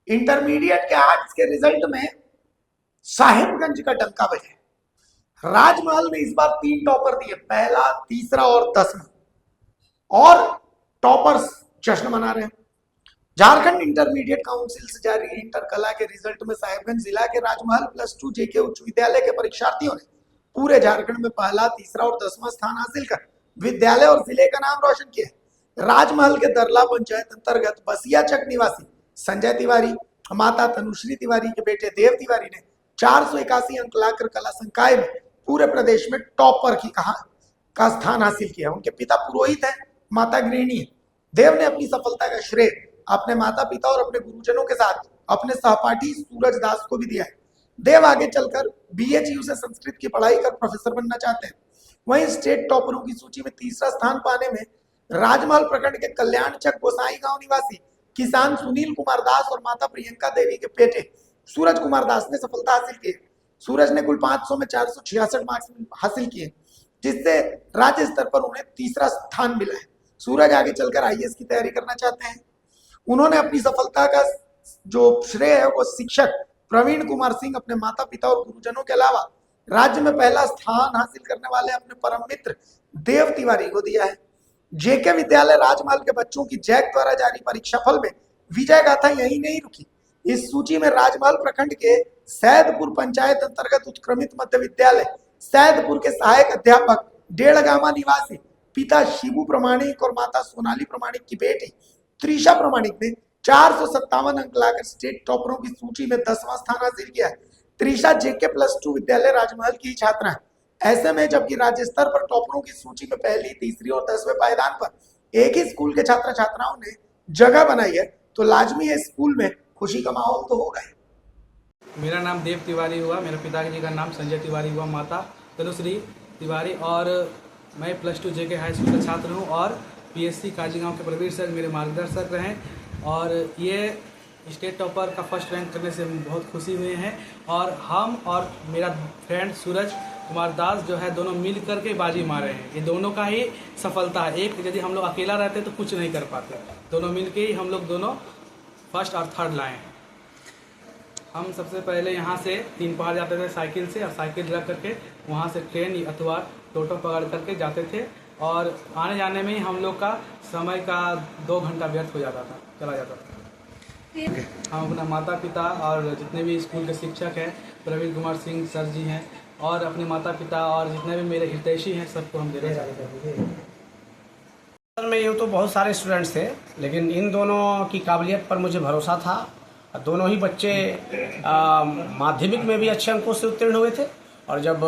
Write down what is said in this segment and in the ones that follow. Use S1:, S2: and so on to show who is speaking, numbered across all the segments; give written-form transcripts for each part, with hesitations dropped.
S1: Intermediate के arts के result में साहिबगंज का डंका बजे। राजमहल ने इस बार 3 टॉपर दिए, पहला, तीसरा और 10वां, और टॉपर्स जश्न मना रहे हैं। झारखंड इंटरमीडिएट काउंसिल से जारी इंटर कला के रिजल्ट में साहिबगंज जिला के राजमहल +2 जेके उच्च विद्यालय के परीक्षार्थियों ने पूरे झारखंड में पहला, तीसरा और 10वां स्थान हासिल कर विद्यालय और जिले का नाम रोशन किया। राजमहल के दरला पंचायत अंतर्गत बसियाचक निवासी संजय तिवारी, माता तनुश्री तिवारी के बेटे देव तिवारी ने 481 अंक लाकर कला संकाय में पूरे प्रदेश में टॉपर का स्थान हासिल किया। उनके पिता पुरोहित है, माता गृहिणी है। देव ने अपनी सफलता का श्रेय अपने माता पिता और अपने गुरुजनों के साथ अपने सहपाठी सूरज दास को भी दिया है। देव आगे चलकर BHU से संस्कृत की पढ़ाई कर प्रोफेसर बनना चाहते हैं। वहीं स्टेट टॉपरों की सूची में तीसरा स्थान पाने में राजमहल प्रखंड के कल्याणचक गोसाई गांव निवासी किसान सुनील कुमार दास और माता प्रियंका देवी के बेटे सूरज कुमार दास ने सफलता हासिल की। सूरज ने कुल 500 में 466 मार्क्स हासिल किए, जिससे राज्य स्तर पर उन्हें तीसरा स्थान मिला है। सूरज आगे चलकर IAS की तैयारी करना चाहते हैं। उन्होंने अपनी सफलता का जो श्रेय है वो शिक्षक प्रवीण कुमार सिंह, अपने माता पिता और गुरुजनों के अलावा राज्य में पहला स्थान हासिल करने वाले अपने परम मित्र देव तिवारी को दिया है। जेके विद्यालय राजमहल के बच्चों की जैक द्वारा जारी परीक्षाफल में विजय गाथा यही नहीं रुकी। इस सूची में राजमहल प्रखंड के सैदपुर पंचायत अंतर्गत उत्क्रमित मध्य विद्यालय सैदपुर के सहायक अध्यापक डेढ़गामा निवासी पिता शिबू प्रमाणिक और माता सोनाली प्रमाणिक की बेटी त्रिशा प्रमाणिक ने 457 अंक लाकर स्टेट टॉपरों की सूची में 10वां स्थान हासिल किया है। त्रिशा जेके +2 विद्यालय राजमहल की छात्रा है। ऐसे में जबकि राज्य स्तर पर टॉपरों की सूची में पहली, तीसरी और 10वें पायदान पर एक ही स्कूल के छात्र छात्राओं ने जगह बनाई है, तो लाजमी है स्कूल में खुशी का माहौल तो होगा ही।
S2: मेरा नाम देव तिवारी हुआ, मेरे पिताजी का नाम संजय तिवारी हुआ, माता तनुश्री तिवारी, और मैं +2 जेके हाई स्कूल का छात्र हूँ और PSC काजीगांव के प्रवीर सर मेरे मार्गदर्शक रहे। और ये स्टेट टॉपर का फर्स्ट रैंक करने से बहुत खुशी हुए हैं। और हम और मेरा फ्रेंड सूरज कुमार दास जो है दोनों मिल कर के बाजी मारे हैं। ये दोनों का ही सफलता है। एक यदि हम लोग अकेला रहते तो कुछ नहीं कर पाते, दोनों मिल के ही हम लोग दोनों फर्स्ट और थर्ड लाए हैं। हम सबसे पहले यहाँ से 3 पहाड़ जाते थे साइकिल से, और साइकिल रख करके वहाँ से ट्रेन अथवा टोटो पकड़ करके जाते थे, और आने जाने में ही हम लोग का समय का 2 घंटा व्यर्थ हो जाता था, चला जाता था। हम अपना माता पिता और जितने भी स्कूल के शिक्षक हैं, प्रवीण कुमार सिंह सर जी हैं, और अपने माता पिता और जितने भी मेरे हितैषी हैं, सबको हम देना चाहते हैं।
S3: सर में यूँ तो बहुत सारे स्टूडेंट्स थे, लेकिन इन दोनों की काबिलियत पर मुझे भरोसा था। दोनों ही बच्चे माध्यमिक में भी अच्छे अंकों से उत्तीर्ण हुए थे, और जब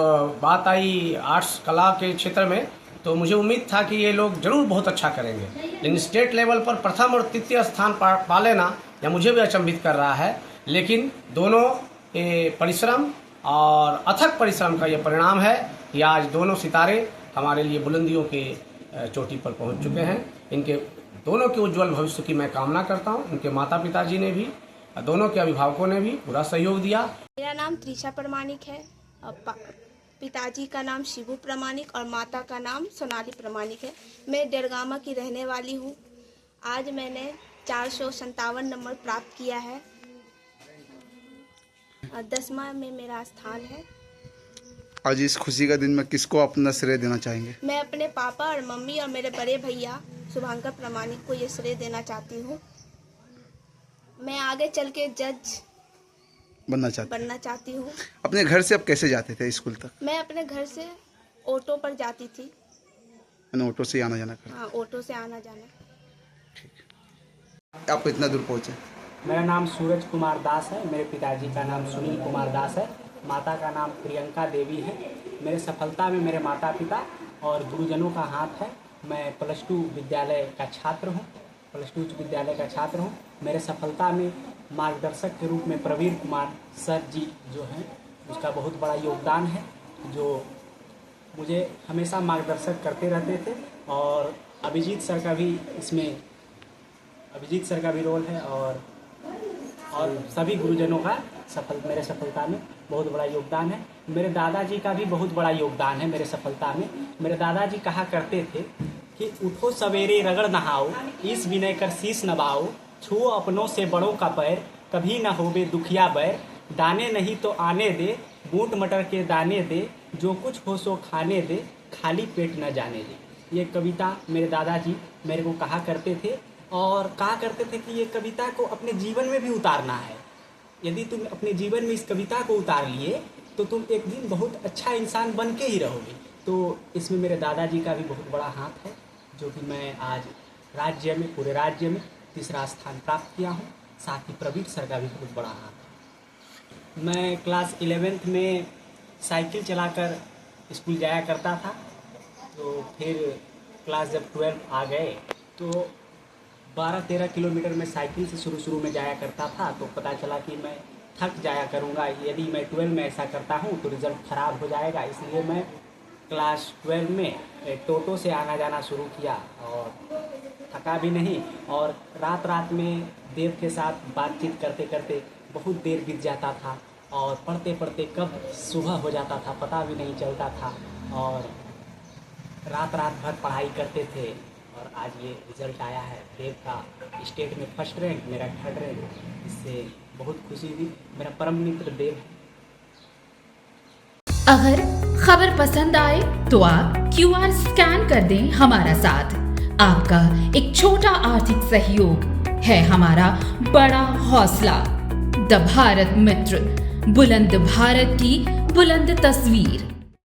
S3: बात आई आर्ट्स कला के क्षेत्र में तो मुझे उम्मीद था कि ये लोग जरूर बहुत अच्छा करेंगे। लेकिन स्टेट लेवल पर प्रथम और तृतीय स्थान पा लेना यह मुझे भी अचंभित कर रहा है। लेकिन दोनों परिश्रम और अथक परिश्रम का ये परिणाम है कि आज दोनों सितारे हमारे लिए बुलंदियों के चोटी पर पहुंच चुके हैं। इनके दोनों के उज्जवल भविष्य की मैं कामना करता हूं। उनके माता पिताजी ने भी, दोनों के अभिभावकों ने भी पूरा सहयोग दिया।
S4: मेरा नाम त्रिशा प्रमाणिक है, पिताजी का नाम शिबू प्रमाणिक और माता का नाम सोनाली प्रमाणिक है। मैं डेढ़गामा की रहने वाली हूँ। आज मैंने 457 नंबर प्राप्त किया है। 10वां में मेरा स्थान है।
S5: आज इस खुशी का दिन में किसको अपना श्रेय देना चाहेंगे?
S4: मैं अपने पापा और मम्मी और मेरे बड़े भैया शुभांकर प्रमाणिक को ये श्रेय देना चाहती हूँ। मैं आगे चल के जज बनना चाहती हूँ।
S5: अपने घर से अब कैसे जाते थे स्कूल तक?
S4: मैं अपने घर से ऑटो पर जाती थी।
S5: ऑटो से आना जाना करते?
S4: हाँ, ऑटो से आना जाना।
S5: ठीक। आप इतना दूर पहुँचे?
S6: मेरा नाम सूरज कुमार दास है, मेरे पिताजी का नाम सुनील कुमार दास है, माता का नाम प्रियंका देवी है। मेरे सफलता में मेरे माता पिता और गुरुजनों का हाथ है। मैं +2 विद्यालय का छात्र हूँ, +2 विद्यालय का छात्र हूँ। मेरे सफलता में मार्गदर्शक के रूप में प्रवीण कुमार सर जी जो हैं, उसका बहुत बड़ा योगदान है, जो मुझे हमेशा मार्गदर्शक करते रहते थे। और अभिजीत सर का भी इसमें रोल है, और सभी गुरुजनों का मेरे सफलता में बहुत बड़ा योगदान है। मेरे दादाजी का भी बहुत बड़ा योगदान है मेरे सफलता में। मेरे दादाजी कहा करते थे कि उठो सवेरे रगड़ नहाओ, इस विनय कर शीश नवाओ, छुओ अपनों से बड़ों का पैर, कभी न होवे दुखिया बैर, दाने नहीं तो आने दे, बूट मटर के दाने दे, जो कुछ हो सो खाने दे, खाली पेट न जाने दे। ये कविता मेरे दादाजी मेरे को कहा करते थे और कहा करते थे कि ये कविता को अपने जीवन में भी उतारना है। यदि तुम अपने जीवन में इस कविता को उतार लिए तो तुम एक दिन बहुत अच्छा इंसान बन के ही रहोगे। तो इसमें मेरे दादाजी का भी बहुत बड़ा हाथ है, जो कि मैं आज राज्य में, पूरे राज्य में तीसरा स्थान प्राप्त किया हूँ। साथ ही प्रवीण सर का भी बहुत बड़ा हाथ है। मैं क्लास 11th में साइकिल चलाकर स्कूल जाया करता था। तो फिर क्लास जब 12 आ गए तो 12-13 किलोमीटर में साइकिल से शुरू में जाया करता था। तो पता चला कि मैं थक जाया करूँगा, यदि मैं 12 में ऐसा करता हूँ तो रिज़ल्ट ख़राब हो जाएगा। इसलिए मैं क्लास 12 में टोटो से आना जाना शुरू किया और थका भी नहीं। और रात में देव के साथ बातचीत करते करते बहुत देर बीत जाता था और पढ़ते पढ़ते कब सुबह हो जाता था पता भी नहीं चलता था। और रात भर पढ़ाई करते थे और आज ये रिज़ल्ट आया है देव का स्टेट में फर्स्ट रैंक, मेरा 3rd रैंक। इससे बहुत खुशी हुई। मेरा परम मित्र देव है।
S7: अगर खबर पसंद आए तो आप QR स्कैन कर दें हमारा साथ। आपका एक छोटा आर्थिक सहयोग है हमारा बड़ा हौसला। द भारत मित्र, बुलंद भारत की बुलंद तस्वीर।